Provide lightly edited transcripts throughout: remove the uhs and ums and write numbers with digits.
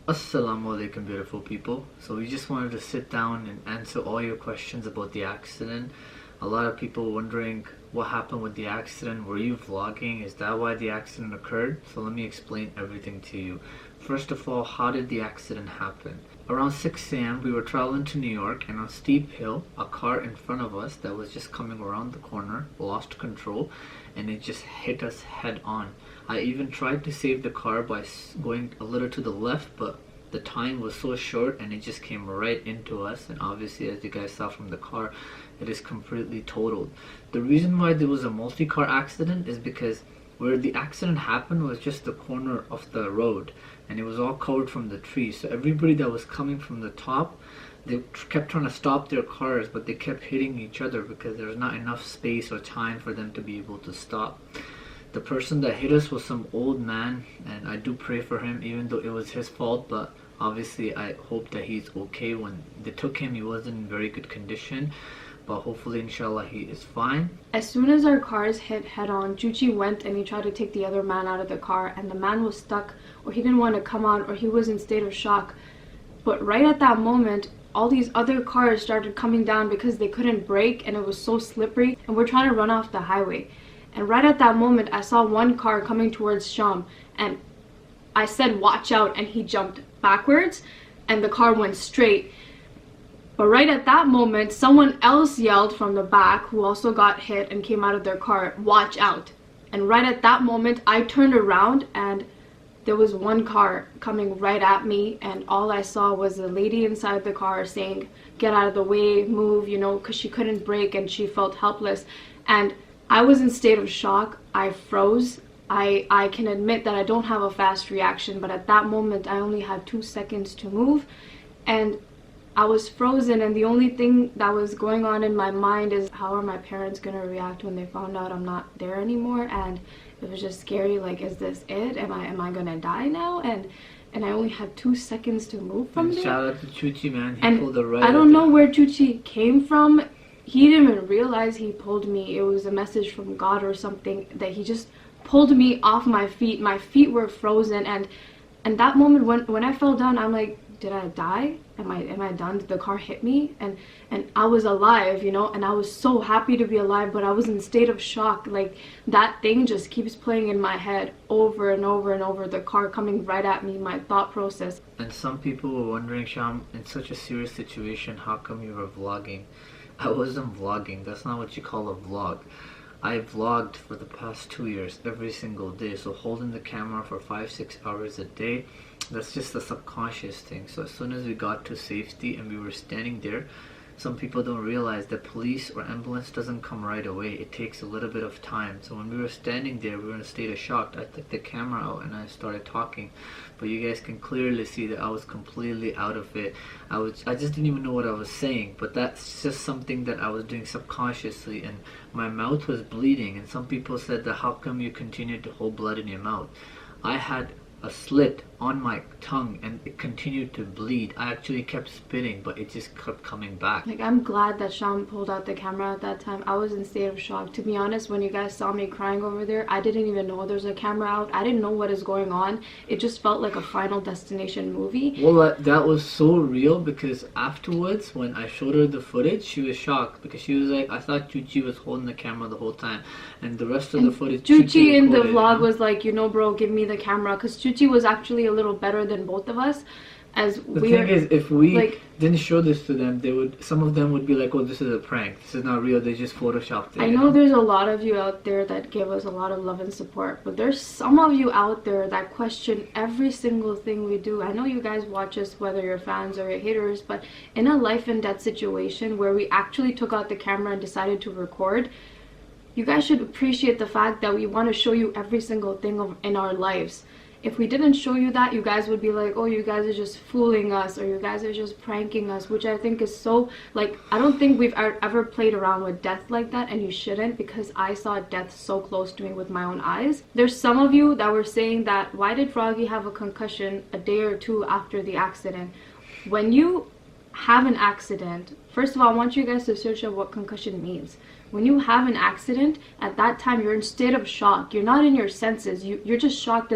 Assalamu alaikum, beautiful people. So we just wanted to sit down and answer all your questions about the accident. A lot of people wondering what happened with the accident. Were you vlogging? Is that why the accident occurred? So let me explain everything to you. First of all, how did the accident happen? Around 6 a.m. we were traveling to New York, and on a steep hill, a car in front of us that was just coming around the corner lost control, and it just hit us head on. I even tried to save the car by going a little to the left, but the time was so short and it just came right into us, and obviously, as you guys saw from the car, it is completely totaled. The reason why there was a multi-car accident is because where the accident happened was just the corner of the road, and it was all covered from the trees. So everybody that was coming from the top, they kept trying to stop their cars, but they kept hitting each other because there was not enough space or time for them to be able to stop. The person that hit us was some old man, and I do pray for him, even though it was his fault. But obviously I hope that he's okay. When they took him, he wasn't in very good condition, but hopefully inshallah he is fine. As soon as our cars hit head on, Chuchi went and he tried to take the other man out of the car, and the man was stuck, or he didn't want to come out, or he was in state of shock. But right at that moment, all these other cars started coming down because they couldn't brake and it was so slippery, and we're trying to run off the highway. And right at that moment, I saw one car coming towards Sham, and I said watch out, and he jumped backwards and the car went straight. But right at that moment, someone else yelled from the back, who also got hit and came out of their car, watch out. And right at that moment, I turned around and there was one car coming right at me, and all I saw was a lady inside the car saying, get out of the way, move, you know, because she couldn't brake and she felt helpless. And I was in state of shock. I froze. I can admit that I don't have a fast reaction, but at that moment I only had 2 seconds to move, and I was frozen, and the only thing that was going on in my mind is how are my parents gonna react when they found out I'm not there anymore. And it was just scary, like, is this it? Am I gonna die now? And I only had 2 seconds to move from there. Shout out to Chuchi, man. He pulled the right. I don't know where Chuchi came from. He didn't even realize he pulled me. It was a message from God or something, that he just pulled me off my feet. My feet were frozen, and that moment when I fell down, I'm like, did I die? Am I done? Did the car hit me? And I was alive, you know, and I was so happy to be alive, but I was in state of shock. Like, that thing just keeps playing in my head over and over and over, the car coming right at me, my thought process. And some people were wondering, Sham, in such a serious situation, how come you were vlogging? I wasn't vlogging. That's not what you call a vlog. I vlogged for the past 2 years every single day, so holding the camera for 5-6 hours a day, that's just a subconscious thing. So as soon as we got to safety and we were standing there, some people don't realize that police or ambulance doesn't come right away. It takes a little bit of time. So when we were standing there, we were in a state of shock. I took the camera out and I started talking, but you guys can clearly see that I was completely out of it. I just didn't even know what I was saying, but that's just something that I was doing subconsciously, and my mouth was bleeding. And some people said that how come you continued to hold blood in your mouth? I had a slit on my tongue and it continued to bleed. I actually kept spitting, but it just kept coming back. Like, I'm glad that Sham pulled out the camera at that time. I was in state of shock. To be honest, when you guys saw me crying over there, I didn't even know there's a camera out. I didn't know what is going on. It just felt like a Final Destination movie. Well, that was so real, because afterwards when I showed her the footage, she was shocked, because she was like, I thought Chuchi was holding the camera the whole time, and the rest of the footage Chuchi in the vlog was like, you know, bro, give me the camera, because Chuchi was actually a little better than both of us. As the thing is, if we didn't show this to them, some of them would be like, oh, this is a prank, this is not real, they just photoshopped it. I know there's a lot of you out there that give us a lot of love and support, but there's some of you out there that question every single thing we do. I know you guys watch us, whether you're fans or you're haters, but in a life and death situation where we actually took out the camera and decided to record, you guys should appreciate the fact that we want to show you every single thing in our lives. If we didn't show you that, you guys would be like, oh, you guys are just fooling us, or you guys are just pranking us, which I think is so, like, I don't think we've ever played around with death like that, and you shouldn't, because I saw death so close to me with my own eyes. There's some of you that were saying that, why did Froggy have a concussion a day or two after the accident? When you have an accident, first of all, I want you guys to search up what concussion means. When you have an accident, at that time you're in state of shock. You're not in your senses. You're just shocked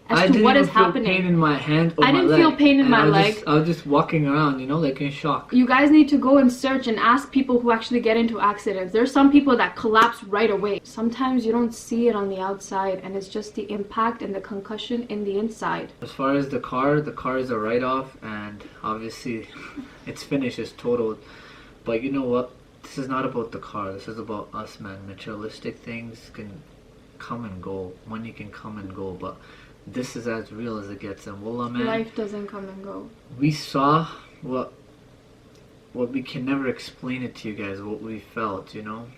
as I to didn't what even is feel happening. pain in my hand or I my didn't leg. feel pain in And my I was leg. I was just walking around, like in shock. You guys need to go and search and ask people who actually get into accidents. There's some people that collapse right away. Sometimes you don't see it on the outside, and it's just the impact and the concussion in the inside. As far as the car is a write-off, and obviously it's finished, it's totaled. But you know what? This is not about the car. This is about us, man. Materialistic things can come and go. Money can come and go, but this is as real as it gets. And wallah, man, Life doesn't come and go. we saw what we can never explain it to you guys, what we felt,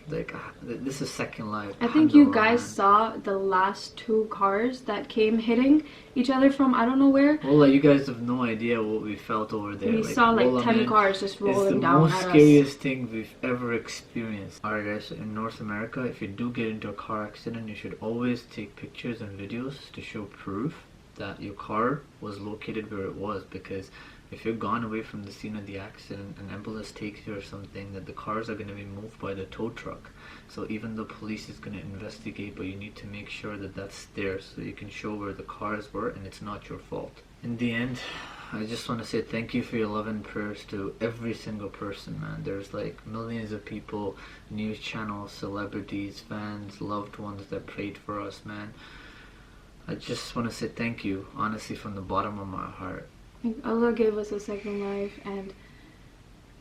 like this is second life. I think you Alhamdulillah, guys man. saw the last two cars that came hitting each other from I don't know where. Wallah, you guys have no idea what we felt over there. We saw like wallah, 10 man, cars just it's rolling the down most at us. scariest thing we've ever experienced. Alright guys, in North America, if you do get into a car accident, you should always take pictures and videos to show proof that your car was located where it was, because if you're gone away from the scene of the accident, an ambulance takes you or something, that the cars are going to be moved by the tow truck. So even the police is going to investigate, but you need to make sure that that's there so you can show where the cars were and it's not your fault. In the end, I just want to say thank you for your love and prayers to every single person, man. There's like millions of people, news channels, celebrities, fans, loved ones that prayed for us, man. I just want to say thank you, honestly, from the bottom of my heart. Allah gave us a second life, and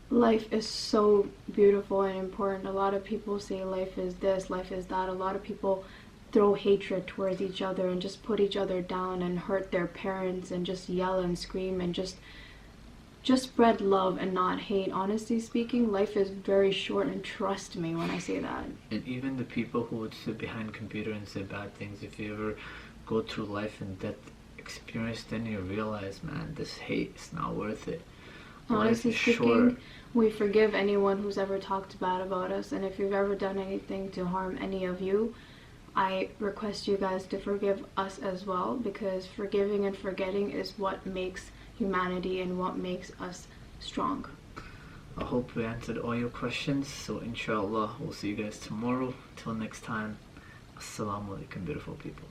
life is so beautiful and important. A lot of people say life is this, life is that. A lot of people throw hatred towards each other and just put each other down and hurt their parents and just yell and scream and just spread love and not hate. Honestly speaking, life is very short, and trust me when I say that. And even the people who would sit behind computer and say bad things, if you ever go through life and death experience, then you realize, man, this hate is not worth it. Honestly Life is speaking, short. we forgive anyone who's ever talked bad about us, and if you've ever done anything to harm any of you, I request you guys to forgive us as well, because forgiving and forgetting is what makes humanity and what makes us strong. I hope we answered all your questions. So inshallah, we'll see you guys tomorrow. Till next time, assalamu alaikum, beautiful people.